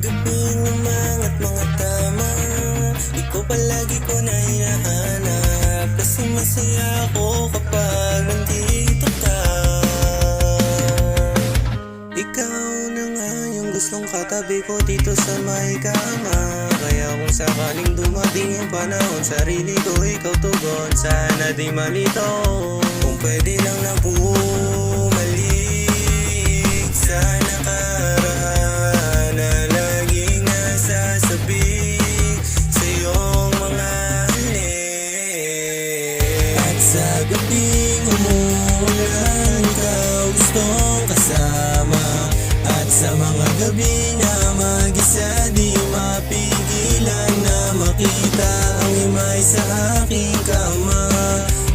gabing umangat mga tama, ikaw palagi ko na hinahanap. Kasi masaya ako kapag nandito ka. Ikaw na nga yung gustong katabi ko dito sa may kama. Kaya kung sakaling dumating yung panahon, sarili ko ikaw tugon. Sana di malito kung pwede lang na bumalik sa nakaraan na laging nasasabik sa iyong mga halik. At sa gabing umuulan, ikaw gustong kasama. At sa mga gabi na mag-isa, di mapigilan na makita ang himay sa aking kama.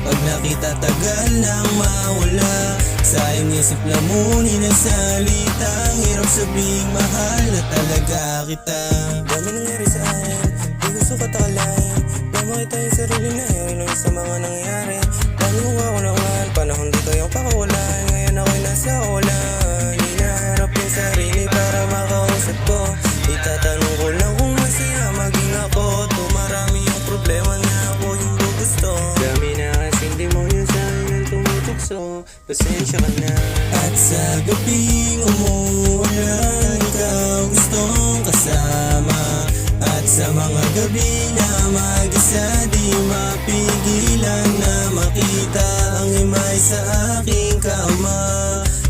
Pag nakita tagal nang mawala, sa iyong isip lamunin ang salita. Ang hirap sabing mahal na talaga kita. Dami nangyari sa akin, di gusto katalain, na makita yung sarili na yun sa mga nangyari. Dami kong ako nakuhan, panahon dito yung pakawalan. Ngayon ako'y nasa kawalan, hinaharap yung sarili para makausap ko. Itatanong ko lang kung masaya maging ako. To marami yung problema na ako yung gusto. Dami na kasing di mo yun sa akin ang tumutukso. Pasensya ka na. At sa gabing umuulan, ikaw gustong kasama. At sa mga gabi na mag-isa, di mapigilan na makita ang himay sa aking kama.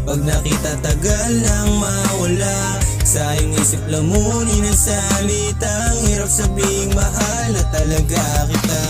Pag nakita tagal nang mawala, sa iyong isip lamunin ang salita. Ang hirap sabing mahal na talaga kita.